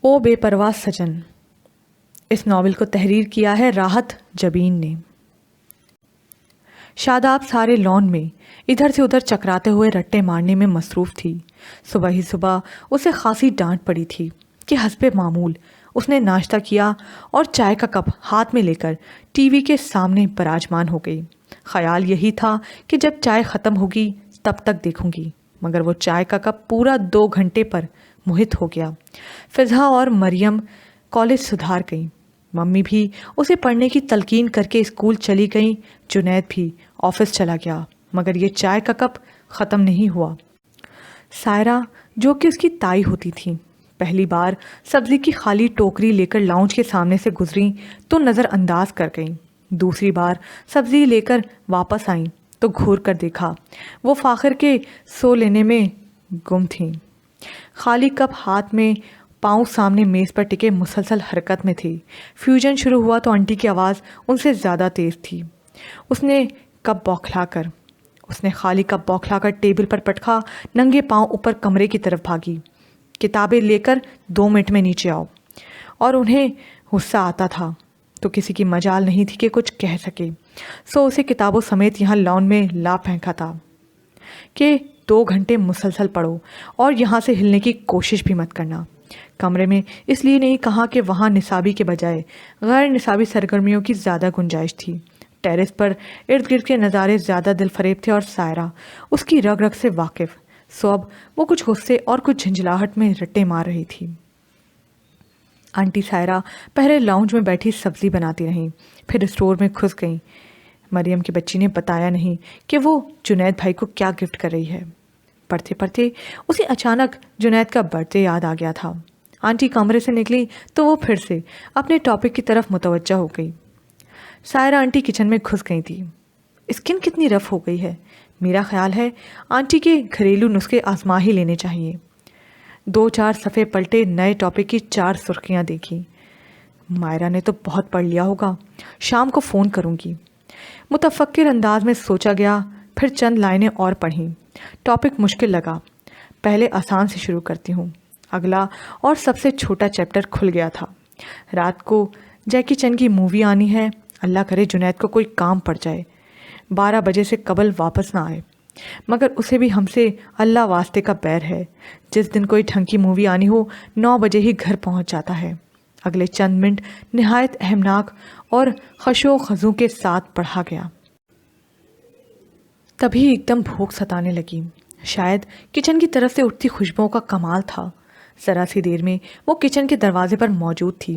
او بے پرواہ سجن، اس ناول کو تحریر کیا ہے راحت جبین نے۔ شاداب سارے لان میں ادھر سے ادھر چکراتے ہوئے رٹے مارنے میں مصروف تھی۔ صبح ہی صبح اسے خاصی ڈانٹ پڑی تھی کہ حسب معمول اس نے ناشتہ کیا اور چائے کا کپ ہاتھ میں لے کر ٹی وی کے سامنے براجمان ہو گئی۔ خیال یہی تھا کہ جب چائے ختم ہوگی تب تک دیکھوں گی، مگر وہ چائے کا کپ پورا 2 گھنٹے پر محیط ہو گیا۔ فضا اور مریم کالج سدھار گئیں، ممی بھی اسے پڑھنے کی تلقین کر کے اسکول چلی گئیں، جنید بھی آفس چلا گیا، مگر یہ چائے کا کپ ختم نہیں ہوا۔ سائرہ جو کہ اس کی تائی ہوتی تھی، پہلی بار سبزی کی خالی ٹوکری لے کر لاؤنج کے سامنے سے گزریں تو نظر انداز کر گئیں، دوسری بار سبزی لے کر واپس آئیں تو گھور کر دیکھا وہ فاخر کے سو لینے میں گم تھیں۔ خالی کپ ہاتھ میں، پاؤں سامنے میز پر ٹکے مسلسل حرکت میں تھی۔ فیوژن شروع ہوا تو آنٹی کی آواز ان سے زیادہ تیز تھی۔ اس نے خالی کپ بوکھلا کر ٹیبل پر پٹکا، ننگے پاؤں اوپر کمرے کی طرف بھاگی۔ کتابیں لے کر 2 منٹ میں نیچے آؤ۔ اور انہیں غصہ آتا تھا تو کسی کی مجال نہیں تھی کہ کچھ کہہ سکے، سو اسے کتابوں سمیت یہاں لان میں لا پھینکا تھا کہ 2 گھنٹے مسلسل پڑھو اور یہاں سے ہلنے کی کوشش بھی مت کرنا۔ کمرے میں اس لیے نہیں کہا کہ وہاں نصابی کے بجائے غیر نصابی سرگرمیوں کی زیادہ گنجائش تھی۔ ٹیرس پر ارد گرد کے نظارے زیادہ دل فریب تھے اور سائرہ اس کی رگ رگ سے واقف، سو اب وہ کچھ غصے اور کچھ جھنجھلاہٹ میں رٹے مار رہی تھی۔ آنٹی سائرہ پہلے لاؤنج میں بیٹھی سبزی بناتی رہیں، پھر اسٹور میں گھس گئیں۔ مریم کی بچی نے بتایا نہیں کہ وہ جنید بھائی کو کیا گفٹ کر رہی ہے۔ پڑھتے پڑھتے اسے اچانک جنید کا برتھ ڈے یاد آ گیا تھا۔ آنٹی کمرے سے نکلی تو وہ پھر سے اپنے ٹاپک کی طرف متوجہ ہو گئی۔ سائرہ آنٹی کچن میں گھس گئی تھی۔ اسکن کتنی رف ہو گئی ہے، میرا خیال ہے آنٹی کے گھریلو نسخے آزما ہی لینے چاہیے۔ 2-4 صفحے پلٹے، نئے ٹاپک کی 4 سرخیاں دیکھی۔ مائرہ نے تو بہت پڑھ لیا ہوگا، شام کو فون کروں گی، متفکر انداز میں سوچا گیا۔ پھر چند لائنیں اور پڑھیں۔ ٹاپک مشکل لگا، پہلے آسان سے شروع کرتی ہوں۔ اگلا اور سب سے چھوٹا چیپٹر کھل گیا تھا۔ رات کو جیکی چن کی مووی آنی ہے، اللہ کرے جنید کو کوئی کام پڑ جائے، 12 بجے سے قبل واپس نہ آئے، مگر اسے بھی ہم سے اللہ واسطے کا بیر ہے۔ جس دن کوئی ڈھنگ کی مووی آنی ہو 9 بجے ہی گھر پہنچ جاتا ہے۔ اگلے چند منٹ نہایت اہمناک اور خشوع و خضوع کے ساتھ پڑھا گیا۔ تبھی ایک دم بھوک ستانے لگی، شاید کچن کی طرف سے اٹھتی خوشبوؤں کا کمال تھا۔ ذرا سی دیر میں وہ کچن کے دروازے پر موجود تھی۔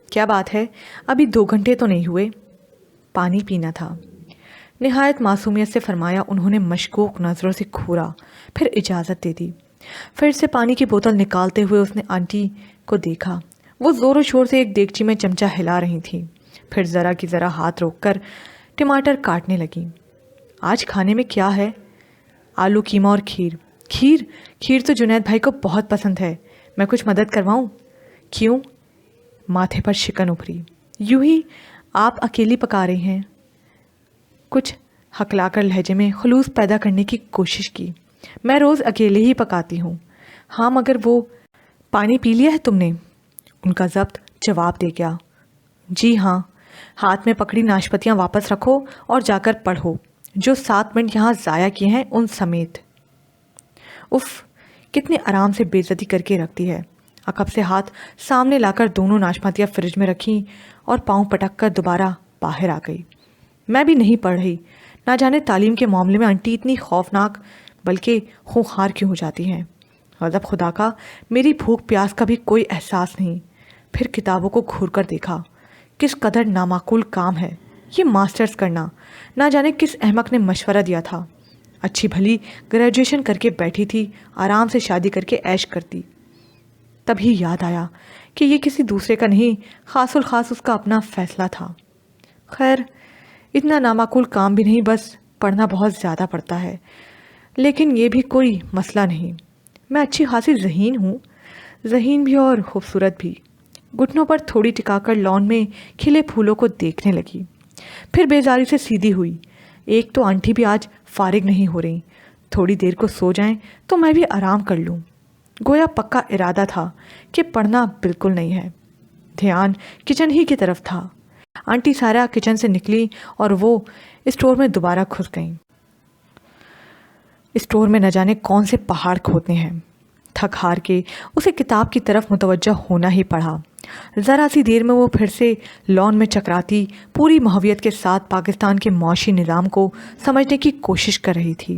کیا بات ہے، ابھی 2 گھنٹے تو نہیں ہوئے؟ پانی پینا تھا، نہایت معصومیت سے فرمایا۔ انہوں نے مشکوک نظروں سے گھورا، پھر اجازت دے دی۔ پھر سے پانی کی بوتل نکالتے ہوئے اس نے آنٹی کو دیکھا، وہ زور و شور سے ایک دیگچی میں چمچہ ہلا رہی تھیں، پھر ذرا کی ذرا ہاتھ روک کر ٹماٹر کاٹنے لگیں۔ آج کھانے میں کیا ہے؟ آلو قیمہ اور کھیر۔ کھیر تو جنید بھائی کو بہت پسند ہے، میں کچھ مدد کرواؤں؟ کیوں؟ ماتھے پر شکن ابھری۔ یوں ہی آپ اکیلی پکا رہی ہیں؟ کچھ ہکلا کر لہجے میں خلوص پیدا کرنے کی کوشش کی۔ میں روز اکیلے ہی پکاتی ہوں۔ ہاں مگر وہ پانی پی لیا ہے تم نے؟ ان کا ضبط جواب دے گیا۔ جی ہاں۔ ہاتھ میں پکڑی ناشپتیاں واپس رکھو اور جا کر پڑھو، جو 7 منٹ یہاں ضائع کیے ہیں ان سمیت۔ اف، کتنے آرام سے بے عزتی کر کے رکھتی ہے۔ عقب سے ہاتھ سامنے لا کر دونوں ناشپاتیاں فریج میں رکھیں اور پاؤں پٹک کر دوبارہ باہر آ گئی۔ میں بھی نہیں پڑھ رہی، نہ جانے تعلیم کے معاملے میں آنٹی اتنی خوفناک بلکہ خونخوار کیوں ہو جاتی ہیں۔ غضب خدا کا، میری بھوک پیاس کا بھی کوئی احساس نہیں۔ پھر کتابوں کو گھور کر دیکھا، کس قدر نامعقول کام ہے یہ ماسٹرز کرنا۔ نہ جانے کس احمق نے مشورہ دیا تھا۔ اچھی بھلی گریجویشن کر کے بیٹھی تھی، آرام سے شادی کر کے عیش کرتی۔ تبھی یاد آیا کہ یہ کسی دوسرے کا نہیں، خاص الخاص اس کا اپنا فیصلہ تھا۔ خیر، اتنا نامعقول کام بھی نہیں، بس پڑھنا بہت زیادہ پڑتا ہے، لیکن یہ بھی کوئی مسئلہ نہیں۔ میں اچھی خاصی ذہین ہوں، ذہین بھی اور خوبصورت بھی۔ گھٹنوں پر تھوڑی ٹکا کر لان میں کھلے پھولوں کو دیکھنے لگی، پھر بیزاری سے سیدھی ہوئی۔ ایک تو آنٹی بھی آج فارغ نہیں ہو رہی، تھوڑی دیر کو سو جائیں تو میں بھی آرام کر لوں۔ گویا پکا ارادہ تھا کہ پڑھنا بالکل نہیں ہے۔ دھیان کچن ہی کی طرف تھا۔ آنٹی سارا کچن سے نکلی اور وہ اسٹور میں دوبارہ گھس گئیں۔ اسٹور میں نہ جانے کون سے پہاڑ کھودنے ہیں۔ تھک ہار کے اسے کتاب کی طرف متوجہ ہونا ہی پڑا۔ ذرا سی دیر میں وہ پھر سے لان میں چکراتی پوری محویت کے ساتھ پاکستان کے معاشی نظام کو سمجھنے کی کوشش کر رہی تھی۔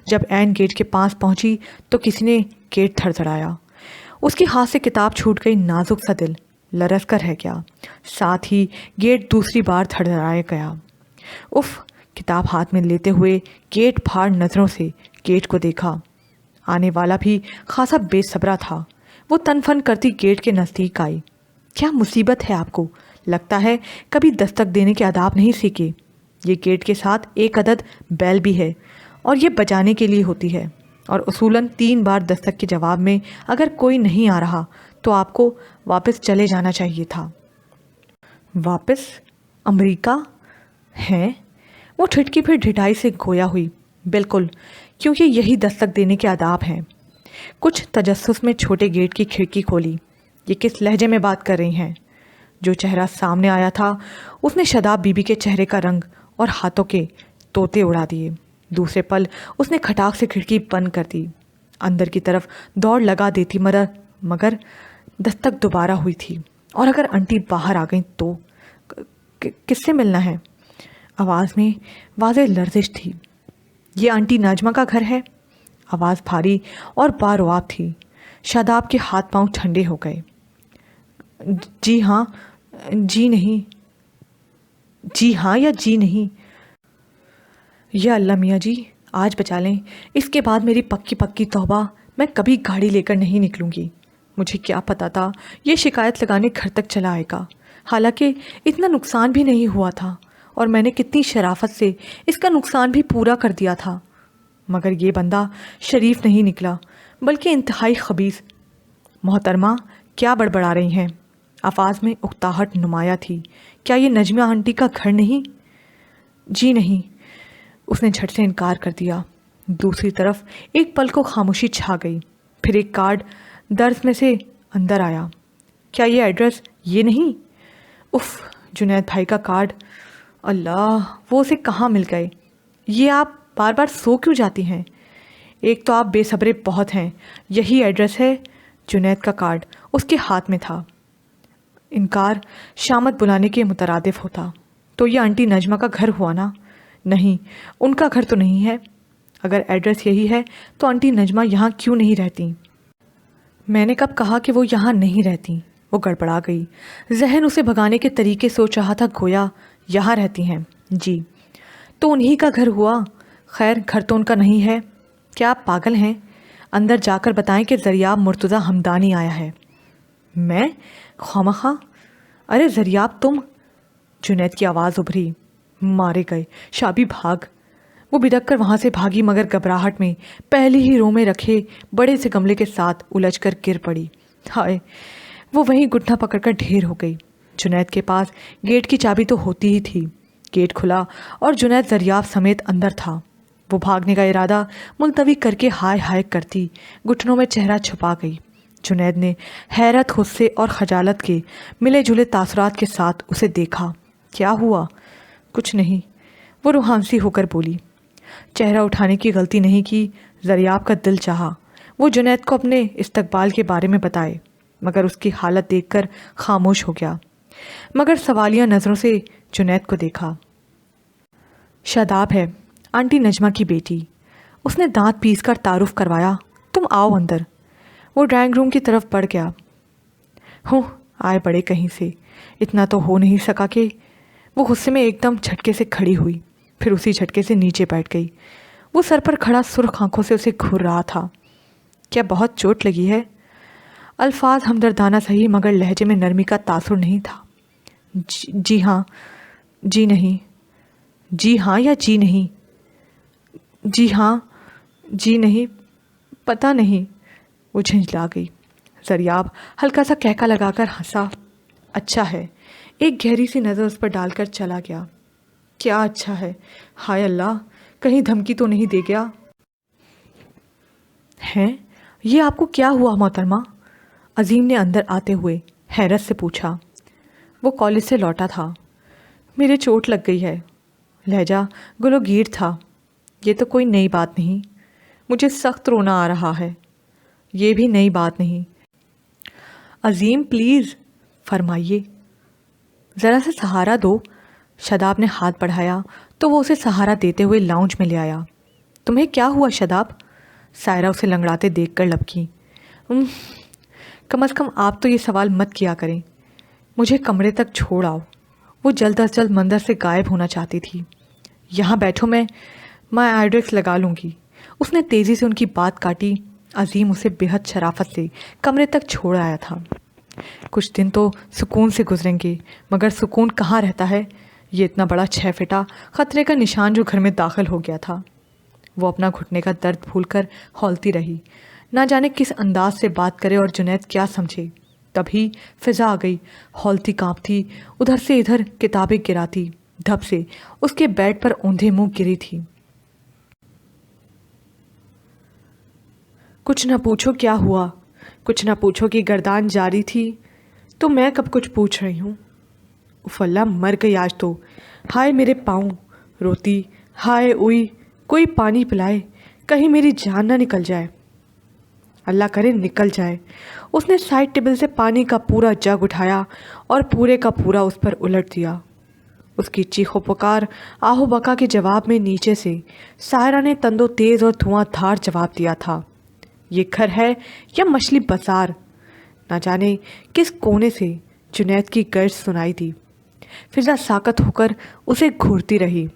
جب عین گیٹ کے پاس پہنچی تو کسی نے گیٹ تھڑتھڑایا۔ اس کے ہاتھ سے کتاب چھوٹ گئی۔ نازک سا دل لرز کر رہ گیا۔ ساتھ ہی گیٹ دوسری بار تھڑتھڑایا گیا۔ اف! کتاب ہاتھ میں لیتے ہوئے گیٹ پھاڑ نظروں سے گیٹ کو دیکھا۔ آنے والا بھی خاصا بے صبرا تھا۔ وہ تن فن کرتی گیٹ کے نزدیک آئی۔ کیا مصیبت ہے آپ کو؟ لگتا ہے کبھی دستک دینے کے آداب نہیں سیکھے۔ یہ گیٹ کے ساتھ ایک عدد بیل بھی ہے اور یہ بجانے کے لیے ہوتی ہے، اور اصولاً 3 بار دستک کے جواب میں اگر کوئی نہیں آ رہا تو آپ کو واپس چلے جانا چاہیے تھا۔ واپس؟ امریکہ؟ ہیں؟ وہ ٹھٹکی پھر ڈھٹائی سے گویا ہوئی۔ بالکل، کیونکہ یہی دستک دینے کے آداب ہیں۔ کچھ تجسس میں چھوٹے گیٹ کی کھڑکی کھولی۔ یہ کس لہجے میں بات کر رہی ہیں؟ جو چہرہ سامنے آیا تھا اس نے شاداب بی بی کے چہرے کا رنگ اور ہاتھوں کے طوطے اڑا دیے۔ دوسرے پل اس نے کھٹاک سے کھڑکی بند کر دی۔ اندر کی طرف دوڑ لگا دیتی مگر دستک دوبارہ ہوئی تھی، اور اگر انٹی باہر آ گئیں تو کس سے ملنا ہے؟ آواز میں واضح لرزش تھی۔ یہ آنٹی ناجمہ کا گھر ہے؟ آواز بھاری اور بارواب تھی۔ شاداب کے ہاتھ پاؤں ٹھنڈے ہو گئے۔ جی ہاں، جی نہیں، جی ہاں یا جی نہیں؟ یا اللہ میاں جی، آج بچا لیں۔ اس کے بعد میری پکی توبہ، میں کبھی گاڑی لے کر نہیں نکلوں گی۔ مجھے کیا پتا تھا یہ شکایت لگانے گھر تک چلا آئے گا، حالانکہ اتنا نقصان بھی نہیں ہوا تھا اور میں نے کتنی شرافت سے اس کا نقصان بھی پورا کر دیا تھا۔ مگر یہ بندہ شریف نہیں نکلا بلکہ انتہائی خبیث۔ محترمہ، کیا بڑبڑا رہی ہیں؟ آواز میں اکتاہٹ نمایاں تھی۔ کیا یہ نجمہ آنٹی کا گھر نہیں؟ جی نہیں، اس نے جھٹ سے انکار کر دیا۔ دوسری طرف ایک پل کو خاموشی چھا گئی، پھر ایک کارڈ درز میں سے اندر آیا۔ کیا یہ ایڈریس یہ نہیں؟ اف! جنید بھائی کا کارڈ! اللہ، وہ اسے کہاں مل گئے؟ یہ آپ بار بار سو کیوں جاتی ہیں؟ ایک تو آپ بے صبرے بہت ہیں۔ یہی ایڈریس ہے؟ جنید کا کارڈ اس کے ہاتھ میں تھا۔ انکار شامت بلانے کے مترادف ہوتا۔ تو یہ آنٹی نجمہ کا گھر ہوا نا؟ نہیں، ان کا گھر تو نہیں ہے۔ اگر ایڈریس یہی ہے تو آنٹی نجمہ یہاں کیوں نہیں رہتی؟ میں نے کب کہا کہ وہ یہاں نہیں رہتی؟ وہ گڑبڑا گئی۔ ذہن اسے بھگانے کے طریقے سوچ رہا تھا، گویا یہاں رہتی ہیں۔ جی، تو انہی کا گھر ہوا۔ خیر، گھر تو ان کا نہیں ہے۔ کیا آپ پاگل ہیں؟ اندر جا کر بتائیں کہ زریاب مرتضیٰ ہمدانی آیا ہے۔ میں؟ خوامخواہ؟ ارے زریاب، تم؟ جنید کی آواز ابھری۔ مارے گئے، شابی بھاگ! وہ بدک کر وہاں سے بھاگی، مگر گھبراہٹ میں پہلی ہی رو میں رکھے بڑے سے گملے کے ساتھ الجھ کر گر پڑی۔ ہائے! وہ وہیں گھٹنا پکڑ کر ڈھیر ہو گئی۔ جنید کے پاس گیٹ کی چابی تو ہوتی ہی تھی۔ گیٹ کھلا اور جنید زریاب سمیت اندر تھا۔ وہ بھاگنے کا ارادہ ملتوی کر کے ہائے ہائے کرتی گھٹنوں میں چہرہ چھپا گئی۔ جنید نے حیرت، غصے اور خجالت کے ملے جلے تاثرات کے ساتھ اسے دیکھا۔ کیا ہوا؟ کچھ نہیں، وہ روحانسی ہو کر بولی۔ چہرہ اٹھانے کی غلطی نہیں کی۔ زریاب کا دل چاہا وہ جنید کو اپنے استقبال کے بارے میں بتائے، مگر اس کی حالت دیکھ کر خاموش ہو گیا۔ مگر سوالیہ نظروں سے جنید کو دیکھا۔ شاداب ہے، آنٹی نجمہ کی بیٹی۔ اس نے دانت پیس کر تعارف کروایا۔ تم آؤ اندر۔ وہ ڈرائنگ روم کی طرف بڑھ گیا۔ ہوں، آئے بڑے کہیں سے۔ اتنا تو ہو نہیں سکا کہ… وہ غصے میں ایک دم جھٹکے سے کھڑی ہوئی، پھر اسی جھٹکے سے نیچے بیٹھ گئی۔ وہ سر پر کھڑا سرخ آنکھوں سے اسے گھور رہا تھا۔ کیا بہت چوٹ لگی ہے؟ الفاظ ہمدردانہ صحیح، مگر لہجے میں نرمی کا تاثر نہیں تھا۔ جی ہاں، جی نہیں۔ جی ہاں یا جی نہیں؟ جی ہاں، جی نہیں، پتہ نہیں۔ وہ جھنجھلا گئی۔ زریاب ہلکا سا کہکا لگا کر ہنسا۔ اچھا ہے، ایک گہری سی نظر اس پر ڈال کر چلا گیا۔ کیا اچھا ہے؟ ہائے اللہ، کہیں دھمکی تو نہیں دے گیا؟ ہیں؟ یہ آپ کو کیا ہوا محترمہ؟ عظیم نے اندر آتے ہوئے حیرت سے پوچھا۔ وہ کالج سے لوٹا تھا۔ میرے چوٹ لگ گئی ہے، لہجہ گلوگیر تھا۔ یہ تو کوئی نئی بات نہیں، مجھے سخت رونا آ رہا ہے۔ یہ بھی نئی بات نہیں۔ عظیم پلیز فرمائیے، ذرا سا سہارا دو۔ شاداب نے ہاتھ بڑھایا تو وہ اسے سہارا دیتے ہوئے لاؤنج میں لے آیا۔ تمہیں کیا ہوا شاداب؟ سائرہ اسے لنگڑاتے دیکھ کر لبکی۔ کم از کم آپ تو یہ سوال مت کیا کریں، مجھے کمرے تک چھوڑ آؤ۔ وہ جلد از جلد منظر سے غائب ہونا چاہتی تھی۔ یہاں بیٹھو، میں آئیڈریکس لگا لوں گی۔ اس نے تیزی سے ان کی بات کاٹی۔ عظیم اسے بےحد شرافت سے کمرے تک چھوڑ آیا تھا۔ کچھ دن تو سکون سے گزریں گے، مگر سکون کہاں رہتا ہے؟ یہ اتنا بڑا 6 فٹا خطرے کا نشان جو گھر میں داخل ہو گیا تھا۔ وہ اپنا گھٹنے کا درد بھول کر ہولتی رہی، نہ جانے کس انداز سے بات کرے اور جنید کیا سمجھے۔ تبھی فضا آ گئی، ہولتی کانپتی ادھر سے ادھر کتابیں گراتی دھپ سے اس کے بیڈ پر اوندھے منہ گری تھی۔ کچھ نہ پوچھو کیا ہوا، کچھ نہ پوچھو کہ گردان جاری تھی، تو میں کب کچھ پوچھ رہی ہوں۔ اف اللہ، مر گئی آج تو۔ ہائے میرے پاؤں، روتی، ہائے اوئی، کوئی پانی پلائے، کہیں میری جان نہ نکل جائے۔ اللہ کرے نکل جائے۔ اس نے سائڈ ٹیبل سے پانی کا پورا جگ اٹھایا اور پورے کا پورا اس پر الٹ دیا۔ اس کی چیخ و پکار، آہ و بکا کے جواب میں نیچے سے سائرہ نے تندو تیز اور دھواں دھار جواب دیا تھا۔ یہ گھر ہے یا مچھلی بازار؟ نہ جانے کس کونے سے جنید کی گرج سنائی دی۔ فضا ساکت ہو کر اسے گھورتی رہی۔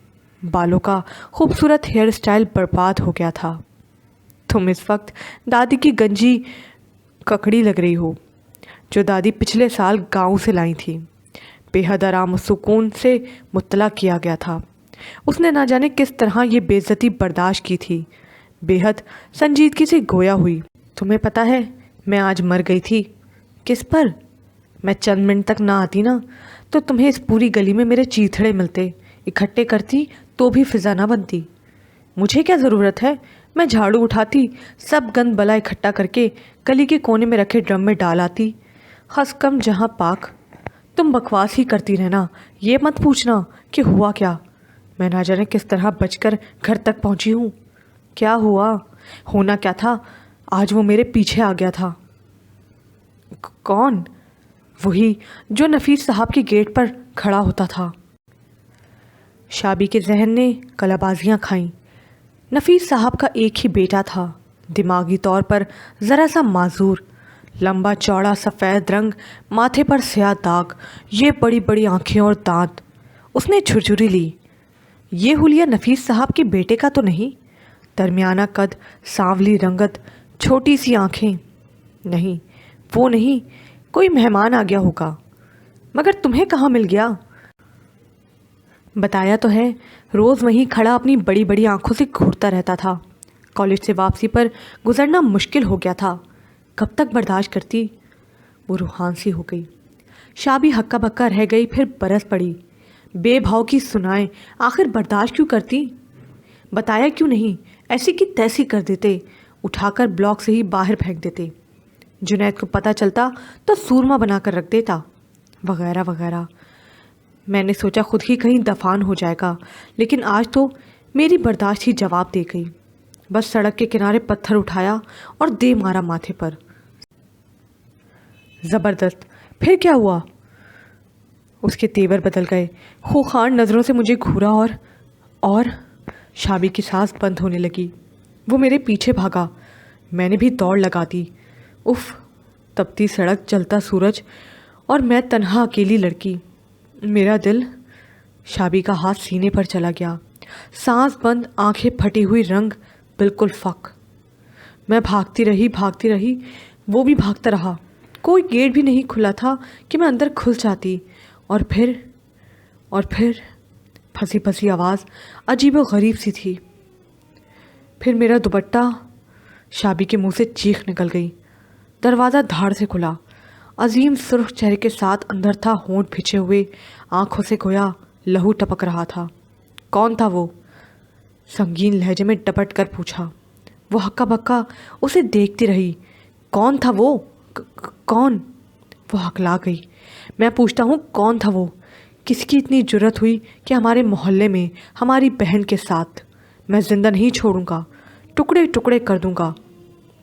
بالوں کا خوبصورت ہیئر سٹائل برباد ہو گیا تھا۔ تم اس وقت دادی کی گنجی ککڑی لگ رہی ہو، جو دادی پچھلے سال گاؤں سے لائی تھی۔ بے حد آرام و سکون سے مطلع کیا گیا تھا۔ اس نے نہ جانے کس طرح یہ بے عزتی برداشت کی تھی۔ بے حد سنجیدگی سے گویا ہوئی۔ تمہیں پتہ ہے میں آج مر گئی تھی کس پر؟ میں چند منٹ تک نہ آتی نا تو تمہیں اس پوری گلی میں میرے چیتھڑے ملتے، اکٹھے کرتی تو بھی فضا نہ بنتی۔ مجھے کیا ضرورت ہے؟ میں جھاڑو اٹھاتی، سب گند بلا اکٹھا کر کے گلی کے کونے میں رکھے ڈرم میں ڈال آتی۔ خس کم جہاں پاک۔ تم بکواس ہی کرتی رہنا، یہ مت پوچھنا کہ ہوا کیا۔ میں نہ جانے کس طرح بچ کر گھر تک پہنچی ہوں۔ کیا ہوا؟ ہونا کیا تھا، آج وہ میرے پیچھے آ گیا تھا۔ کون؟ وہی جو نفیس صاحب کے گیٹ پر کھڑا ہوتا تھا۔ شابی کے ذہن نے کلابازیاں کھائیں۔ نفیس صاحب کا ایک ہی بیٹا تھا، دماغی طور پر ذرا سا معذور، لمبا چوڑا سفید رنگ، ماتھے پر سیاہ داغ، یہ بڑی بڑی آنکھیں اور دانت۔ اس نے جھرجھری لی۔ یہ حلیہ نفیس صاحب کے بیٹے کا تو نہیں؟ درمیانہ قد، سانولی رنگت، چھوٹی سی آنکھیں۔ نہیں، وہ نہیں، کوئی مہمان آ گیا ہوگا۔ مگر تمہیں کہاں مل گیا؟ بتایا تو ہے، روز وہیں کھڑا اپنی بڑی بڑی آنکھوں سے گھورتا رہتا تھا۔ کالج سے واپسی پر گزرنا مشکل ہو گیا تھا، کب تک برداشت کرتی؟ وہ روحان سی ہو گئی۔ شابی ہکا بکا رہ گئی، پھر برس پڑی۔ بے بھاؤ کی سنائیں، آخر برداشت کیوں کرتی؟ بتایا کیوں نہیں؟ ایسی کی تیسی کر دیتے، اٹھا کر بلاک سے ہی باہر پھینک دیتے۔ جنید کو پتہ چلتا تو سورما بنا کر رکھ دیتا، وغیرہ وغیرہ۔ میں نے سوچا خود ہی کہیں دفان ہو جائے گا، لیکن آج تو میری برداشت ہی جواب دے گئی۔ بس سڑک کے کنارے پتھر اٹھایا اور دے مارا ماتھے پر۔ زبردست، پھر کیا ہوا؟ اس کے تیور بدل گئے، خوخار نظروں سے مجھے گھورا اور شابی کی سانس بند ہونے لگی۔ وہ میرے پیچھے بھاگا، میں نے بھی دوڑ لگا دی۔ اف، تپتی سڑک، جلتا سورج اور میں تنہا اکیلی لڑکی۔ میرا دل۔ شابی کا ہاتھ سینے پر چلا گیا، سانس بند، آنکھیں پھٹی ہوئی، رنگ بالکل فک۔ میں بھاگتی رہی، وہ بھی بھاگتا رہا۔ کوئی گیٹ بھی نہیں کھلا تھا کہ میں اندر کھل جاتی۔ اور پھر پھنسی پھنسی آواز، عجیب و غریب سی تھی۔ پھر میرا دوپٹہ۔ شابی کے منہ سے چیخ نکل گئی۔ دروازہ دھاڑ سے کھلا۔ عظیم سرخ چہرے کے ساتھ اندر تھا، ہونٹ بھچے ہوئے، آنکھوں سے گویا لہو ٹپک رہا تھا۔ کون تھا وہ؟ سنگین لہجے میں ڈپٹ کر پوچھا۔ وہ ہکا بکا اسے دیکھتی رہی۔ کون تھا وہ؟ کون؟ وہ ہکلا گئی۔ میں پوچھتا ہوں کون تھا وہ؟ کس کی اتنی جرت ہوئی کہ ہمارے محلے میں ہماری بہن کے ساتھ؟ میں زندہ نہیں چھوڑوں گا، ٹکڑے ٹکڑے کر دوں گا۔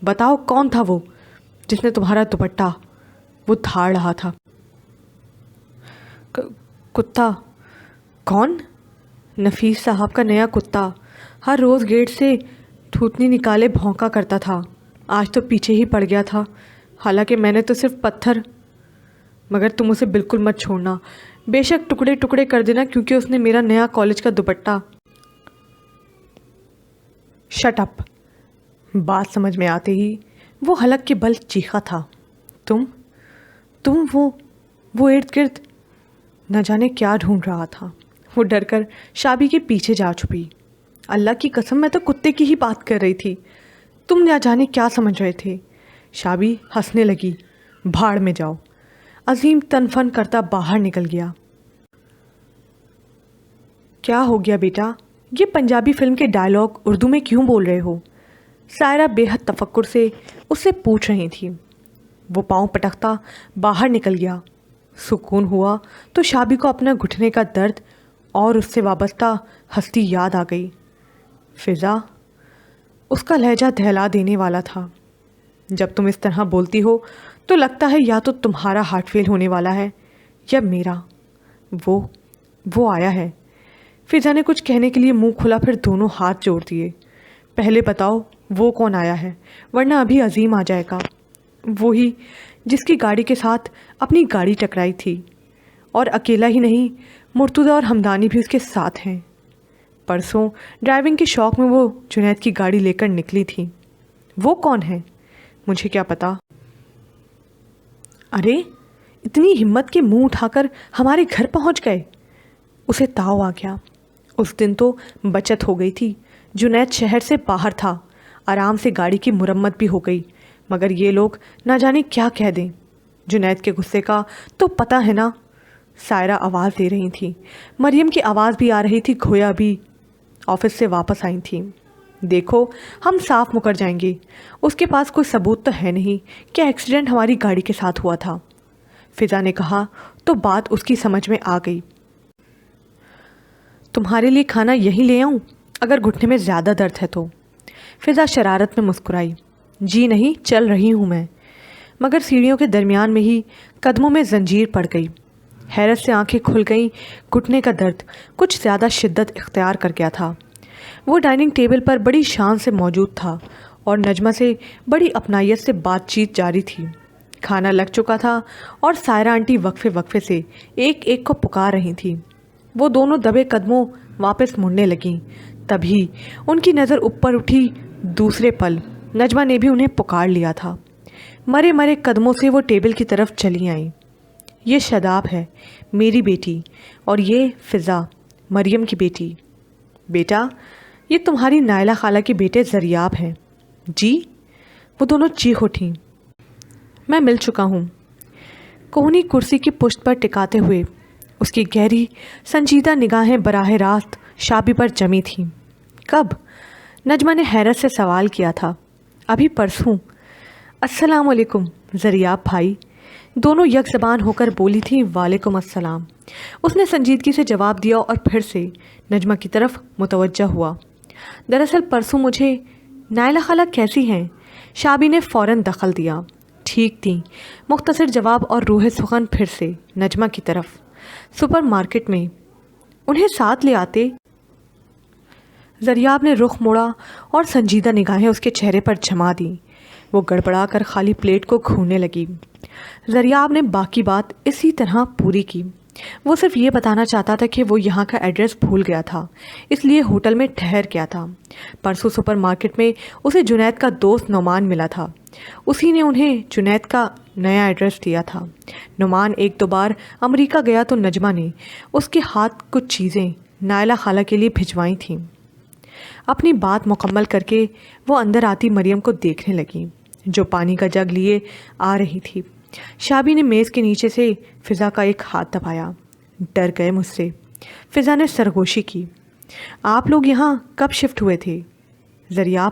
بتاؤ کون تھا وہ جس نے تمہارا دوپٹہ؟ وہ دھاڑ رہا تھا۔ کتا؟ کون؟ نفیس صاحب کا نیا کتا، ہر روز گیٹ سے تھوتنی نکالے بھونکا کرتا تھا۔ آج تو پیچھے ہی پڑ گیا تھا، حالانکہ میں نے تو صرف پتھر۔ مگر تم اسے بالکل مت چھوڑنا، بے شک ٹکڑے ٹکڑے کر دینا، کیونکہ اس نے میرا نیا کالج کا دوپٹہ۔ Shut up! بات سمجھ میں آتے ہی وہ حلق کے بل چیخا تھا۔ تم وہ ارد گرد نہ جانے کیا ڈھونڈ رہا تھا۔ وہ ڈر کر شابی کے پیچھے جا چھپی۔ اللہ کی قسم، میں تو کتے کی ہی بات کر رہی تھی، تم نہ جانے کیا سمجھ رہے تھے۔ شابی ہنسنے لگی۔ بھاڑ میں جاؤ! عظیم تن فن کرتا باہر نکل گیا۔ کیا ہو گیا بیٹا؟ یہ پنجابی فلم کے ڈائلاگ اردو میں کیوں بول رہے ہو؟ سائرہ بے حد تفکر سے اس سے پوچھ رہی تھی۔ وہ پاؤں پٹکتا باہر نکل گیا۔ سکون ہوا تو شابی کو اپنا گھٹنے کا درد اور اس سے وابستہ ہستی یاد آ گئی۔ فضا، اس کا لہجہ دہلا دینے والا تھا۔ جب تم اس طرح بولتی ہو تو لگتا ہے یا تو تمہارا ہارٹ فیل ہونے والا ہے یا میرا۔ وہ آیا ہے۔ فضا نے کچھ کہنے کے لیے منہ کھلا، پھر دونوں ہاتھ جوڑ دیے۔ پہلے بتاؤ وہ کون آیا ہے، ورنہ ابھی عظیم آ جائے گا۔ وہی جس کی گاڑی کے ساتھ اپنی گاڑی ٹکرائی تھی، اور اکیلا ہی نہیں، مرتضیٰ اور ہمدانی بھی اس کے ساتھ ہیں۔ پرسوں ڈرائیونگ کے شوق میں وہ جنید کی گاڑی لے کر نکلی تھی۔ وہ کون ہے؟ مجھے کیا پتا۔ ارے اتنی ہمت کے منہ اٹھا کر ہمارے گھر پہنچ گئے۔ اسے تاؤ آ گیا۔ اس دن تو بچت ہو گئی تھی۔ جنید شہر سے باہر تھا، آرام سے گاڑی کی مرمت بھی ہو گئی، مگر یہ لوگ نہ جانے کیا کہہ دیں۔ جنید کے غصے کا تو پتہ ہے نا۔ سائرہ آواز دے رہی تھی، مریم کی آواز بھی آ رہی تھی، گویا بھی آفس سے واپس آئی تھیں۔ دیکھو ہم صاف مکر جائیں گے، اس کے پاس کوئی ثبوت تو ہے نہیں کہ ایکسیڈنٹ ہماری گاڑی کے ساتھ ہوا تھا۔ فضا نے کہا تو بات اس کی سمجھ میں آ گئی۔ تمہارے لیے کھانا یہیں لے آؤں اگر گھٹنے میں زیادہ درد ہے تو؟ فضا شرارت میں مسکرائی۔ جی نہیں، چل رہی ہوں میں۔ مگر سیڑھیوں کے درمیان میں ہی قدموں میں زنجیر پڑ گئی۔ حیرت سے آنکھیں کھل گئیں۔ گھٹنے کا درد کچھ زیادہ شدت اختیار کر گیا تھا۔ وہ ڈائننگ ٹیبل پر بڑی شان سے موجود تھا اور نجمہ سے بڑی اپنائیت سے بات چیت جاری تھی۔ کھانا لگ چکا تھا اور سائرہ آنٹی وقفے وقفے سے ایک ایک کو پکار رہی تھی۔ وہ دونوں دبے قدموں واپس مڑنے لگیں۔ تبھی ان کی نظر اوپر اٹھی۔ دوسرے پل نجمہ نے بھی انہیں پکار لیا تھا۔ مرے مرے قدموں سے وہ ٹیبل کی طرف چلی آئیں۔ یہ شاداب ہے، میری بیٹی، اور یہ فضا، مریم کی بیٹی۔ بیٹا، یہ تمہاری نائلہ خالہ کے بیٹے زریاب ہیں۔ جی؟ وہ دونوں چیخ اٹھیں۔ میں مل چکا ہوں۔ کوہنی کرسی کی پشت پر ٹکاتے ہوئے اس کی گہری سنجیدہ نگاہیں براہ راست شابی پر جمی تھیں۔ کب؟ نجمہ نے حیرت سے سوال کیا تھا۔ ابھی پرسوں۔ السلام علیکم زریاب بھائی۔ دونوں یک زبان ہو کر بولی تھیں وعلیکم السلام۔ اس نے سنجیدگی سے جواب دیا اور پھر سے نجمہ کی طرف متوجہ ہوا۔ دراصل پرسوں مجھے نائلہ خالہ کیسی ہیں؟ شابی نے فوراً دخل دیا۔ ٹھیک تھیں، مختصر جواب اور روح سخن پھر سے نجمہ کی طرف۔ سپر مارکیٹ میں انہیں ساتھ لے آتے۔ زریاب نے رخ موڑا اور سنجیدہ نگاہیں اس کے چہرے پر جما دیں۔ وہ گڑبڑا کر خالی پلیٹ کو گھورنے لگی۔ زریاب نے باقی بات اسی طرح پوری کی۔ وہ صرف یہ بتانا چاہتا تھا کہ وہ یہاں کا ایڈریس بھول گیا تھا، اس لیے ہوٹل میں ٹھہر گیا تھا۔ پرسوں سپر مارکیٹ میں اسے جنید کا دوست نعمان ملا تھا۔ اسی نے انہیں جنید کا نیا ایڈریس دیا تھا۔ نعمان ایک دو بار امریکہ گیا تو نجمہ نے اس کے ہاتھ کچھ چیزیں نائلہ خالہ کے لیے بھجوائی تھیں۔ اپنی بات مکمل کر کے وہ اندر آتی مریم کو دیکھنے لگی، جو پانی کا جگ لیے آ رہی تھی۔ شابی نے میز کے نیچے سے فضا کا ایک ہاتھ دبایا۔ ڈر گئے مجھ سے؟ فضا نے سرگوشی کی۔ آپ لوگ یہاں کب شفٹ ہوئے تھے؟ زریاب